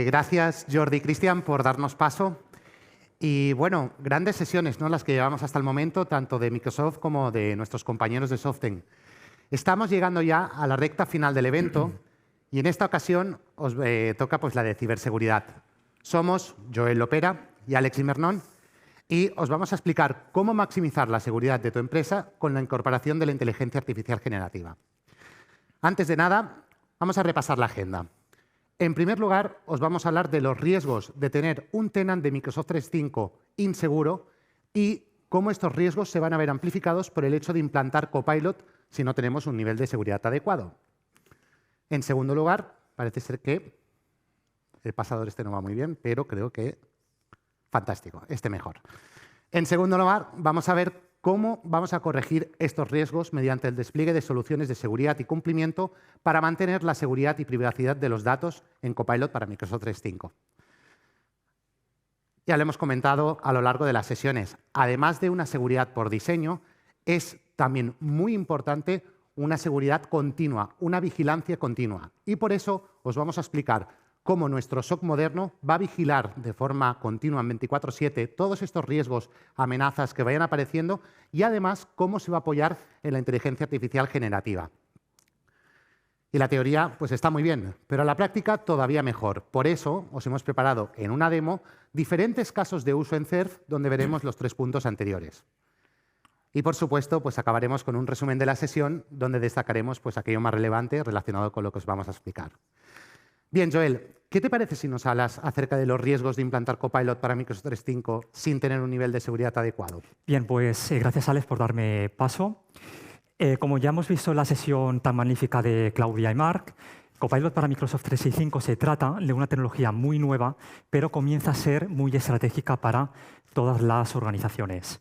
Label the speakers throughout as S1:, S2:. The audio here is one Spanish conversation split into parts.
S1: Gracias, Jordi y Cristian, por darnos paso. Y bueno, grandes sesiones, ¿no?, las que llevamos hasta el momento, tanto de Microsoft como de nuestros compañeros de Soften. Estamos llegando ya a la recta final del evento y en esta ocasión os toca pues, la de ciberseguridad. Somos Joel Lopera y Alex Imernón y os vamos a explicar cómo maximizar la seguridad de tu empresa con la incorporación de la inteligencia artificial generativa. Antes de nada, vamos a repasar la agenda. En primer lugar, os vamos a hablar de los riesgos de tener un tenant de Microsoft 365 inseguro y cómo estos riesgos se van a ver amplificados por el hecho de implantar Copilot si no tenemos un nivel de seguridad adecuado. En segundo lugar, parece ser que el pasador este no va muy bien, pero creo que fantástico, este mejor. En segundo lugar, vamos a ver cómo vamos a corregir estos riesgos mediante el despliegue de soluciones de seguridad y cumplimiento para mantener la seguridad y privacidad de los datos en Copilot para Microsoft 365. Ya lo hemos comentado a lo largo de las sesiones. Además de una seguridad por diseño, es también muy importante una seguridad continua, una vigilancia continua. Y por eso os vamos a explicar cómo nuestro SOC moderno va a vigilar de forma continua en 24/7 todos estos riesgos, amenazas que vayan apareciendo y además cómo se va a apoyar en la inteligencia artificial generativa. Y la teoría pues está muy bien, pero la práctica todavía mejor. Por eso os hemos preparado en una demo diferentes casos de uso en CERF donde veremos los 3 puntos anteriores. Y por supuesto, pues acabaremos con un resumen de la sesión donde destacaremos pues, aquello más relevante relacionado con lo que os vamos a explicar. Bien, Joel, ¿qué te parece si nos hablas acerca de los riesgos de implantar Copilot para Microsoft 365 sin tener un nivel de seguridad adecuado?
S2: Bien, pues gracias, Alex, por darme paso. Como ya hemos visto en la sesión tan magnífica de Claudia y Marc, Copilot para Microsoft 365 se trata de una tecnología muy nueva, pero comienza a ser muy estratégica para todas las organizaciones.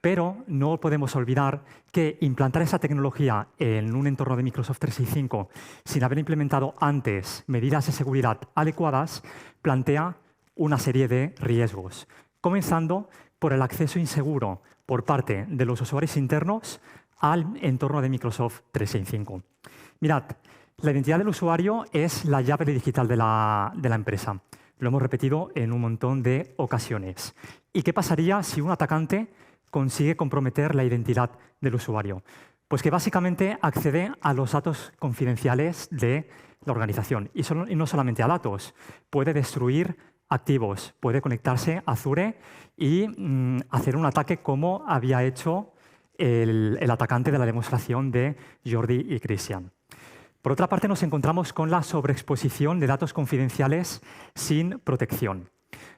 S2: Pero no podemos olvidar que implantar esa tecnología en un entorno de Microsoft 365 sin haber implementado antes medidas de seguridad adecuadas plantea una serie de riesgos, comenzando por el acceso inseguro por parte de los usuarios internos al entorno de Microsoft 365. Mirad, la identidad del usuario es la llave digital de la empresa. Lo hemos repetido en un montón de ocasiones. ¿Y qué pasaría si un atacante consigue comprometer la identidad del usuario? Pues que básicamente accede a los datos confidenciales de la organización. Y no solamente a datos, puede destruir activos, puede conectarse a Azure y hacer un ataque como había hecho el atacante de la demostración de Jordi y Cristian. Por otra parte, nos encontramos con la sobreexposición de datos confidenciales sin protección.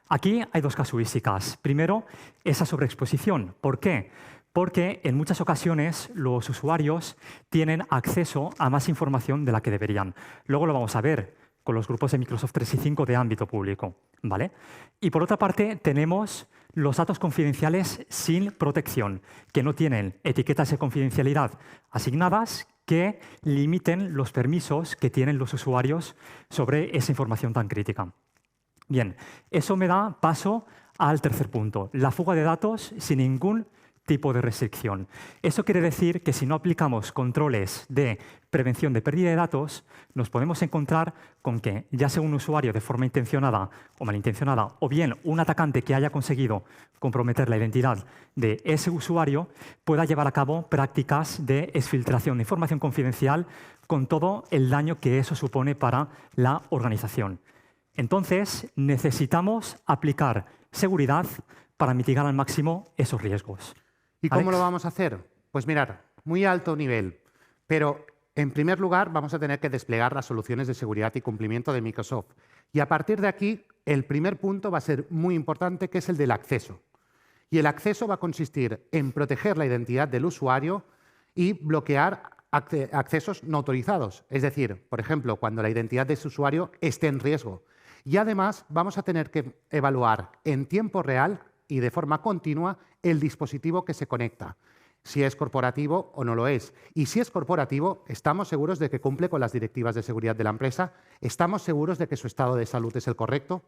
S2: Aquí hay 2 casuísticas. Primero, esa sobreexposición. ¿Por qué? Porque en muchas ocasiones los usuarios tienen acceso a más información de la que deberían. Luego lo vamos a ver con los grupos de Microsoft 365 de ámbito público, ¿vale? Y por otra parte, tenemos los datos confidenciales sin protección, que no tienen etiquetas de confidencialidad asignadas que limiten los permisos que tienen los usuarios sobre esa información tan crítica. Bien, eso me da paso al tercer punto, la fuga de datos sin ningún tipo de restricción. Eso quiere decir que si no aplicamos controles de prevención de pérdida de datos, nos podemos encontrar con que, ya sea un usuario de forma intencionada o malintencionada, o bien un atacante que haya conseguido comprometer la identidad de ese usuario, pueda llevar a cabo prácticas de exfiltración de información confidencial con todo el daño que eso supone para la organización. Entonces, necesitamos aplicar seguridad para mitigar al máximo esos riesgos.
S1: ¿Y cómo lo vamos a hacer? Pues mirar, muy alto nivel, pero en primer lugar vamos a tener que desplegar las soluciones de seguridad y cumplimiento de Microsoft. Y a partir de aquí, el primer punto va a ser muy importante, que es el del acceso. Y el acceso va a consistir en proteger la identidad del usuario y bloquear accesos no autorizados. Es decir, por ejemplo, cuando la identidad de ese usuario esté en riesgo. Y además vamos a tener que evaluar en tiempo real y de forma continua el dispositivo que se conecta, si es corporativo o no lo es. Y si es corporativo, estamos seguros de que cumple con las directivas de seguridad de la empresa, estamos seguros de que su estado de salud es el correcto.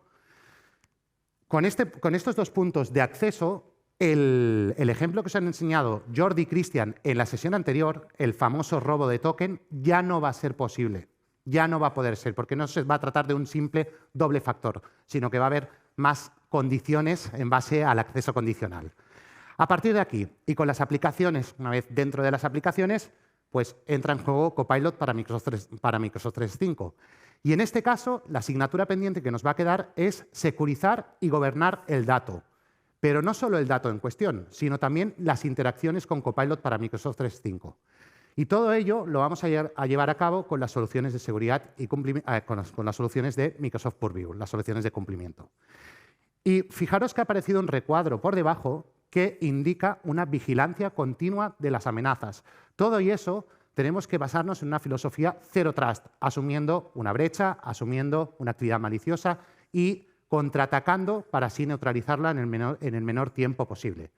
S1: Con estos 2 puntos de acceso, el ejemplo que os han enseñado Jordi y Cristian en la sesión anterior, el famoso robo de token, ya no va a ser posible. ya no va a poder ser, porque no se va a tratar de un simple doble factor, sino que va a haber más condiciones en base al acceso condicional. A partir de aquí, y con las aplicaciones, una vez dentro de las aplicaciones, pues entra en juego Copilot para Microsoft 365. Y en este caso, la asignatura pendiente que nos va a quedar es securizar y gobernar el dato. Pero no solo el dato en cuestión, sino también las interacciones con Copilot para Microsoft 365. Y todo ello lo vamos a llevar a cabo con las soluciones de seguridad y con las soluciones de Microsoft Purview, las soluciones de cumplimiento. Y fijaros que ha aparecido un recuadro por debajo que indica una vigilancia continua de las amenazas. Todo y eso tenemos que basarnos en una filosofía Zero Trust, asumiendo una brecha, asumiendo una actividad maliciosa y contraatacando para así neutralizarla en el menor tiempo posible.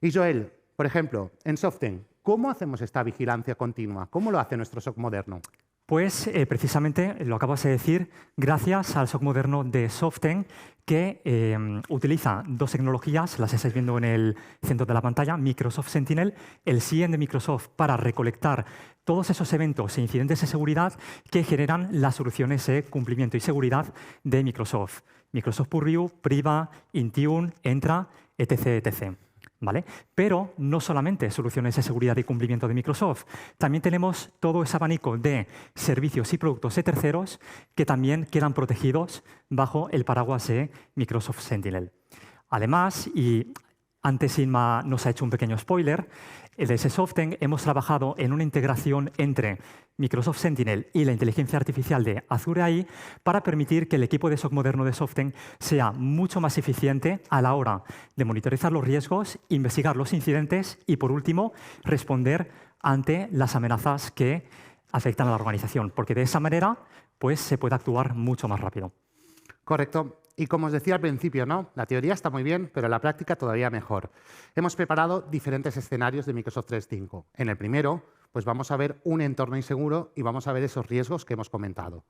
S1: Y Joel, por ejemplo, en Soften, ¿cómo hacemos esta vigilancia continua? ¿Cómo lo hace nuestro SOC moderno?
S2: Pues precisamente lo acabas de decir, gracias al SOC moderno de Soften, que utiliza dos tecnologías, las estáis viendo en el centro de la pantalla, Microsoft Sentinel, el SIEM de Microsoft para recolectar todos esos eventos e incidentes de seguridad que generan las soluciones de cumplimiento y seguridad de Microsoft. Microsoft Purview, Priva, Intune, Entra, etc. etc. ¿Vale? Pero no solamente soluciones de seguridad y cumplimiento de Microsoft, también tenemos todo ese abanico de servicios y productos de terceros que también quedan protegidos bajo el paraguas de Microsoft Sentinel. Además, y antes Inma nos ha hecho un pequeño spoiler, desde Soften hemos trabajado en una integración entre Microsoft Sentinel y la inteligencia artificial de Azure AI para permitir que el equipo de SOC moderno de Soften sea mucho más eficiente a la hora de monitorizar los riesgos, investigar los incidentes y, por último, responder ante las amenazas que afectan a la organización, porque de esa manera pues, se puede actuar mucho más rápido.
S1: Correcto. Y como os decía al principio, ¿no? La teoría está muy bien, pero la práctica todavía mejor. Hemos preparado diferentes escenarios de Microsoft 365. En el primero, pues vamos a ver un entorno inseguro y vamos a ver esos riesgos que hemos comentado.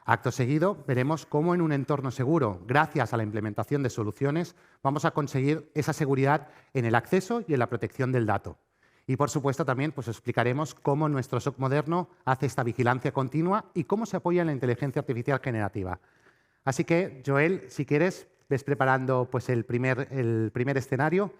S1: Acto seguido, veremos cómo en un entorno seguro, gracias a la implementación de soluciones, vamos a conseguir esa seguridad en el acceso y en la protección del dato. Y, por supuesto, también pues, explicaremos cómo nuestro SOC moderno hace esta vigilancia continua y cómo se apoya en la inteligencia artificial generativa. Así que, Joel, si quieres, ves preparando pues, el primer escenario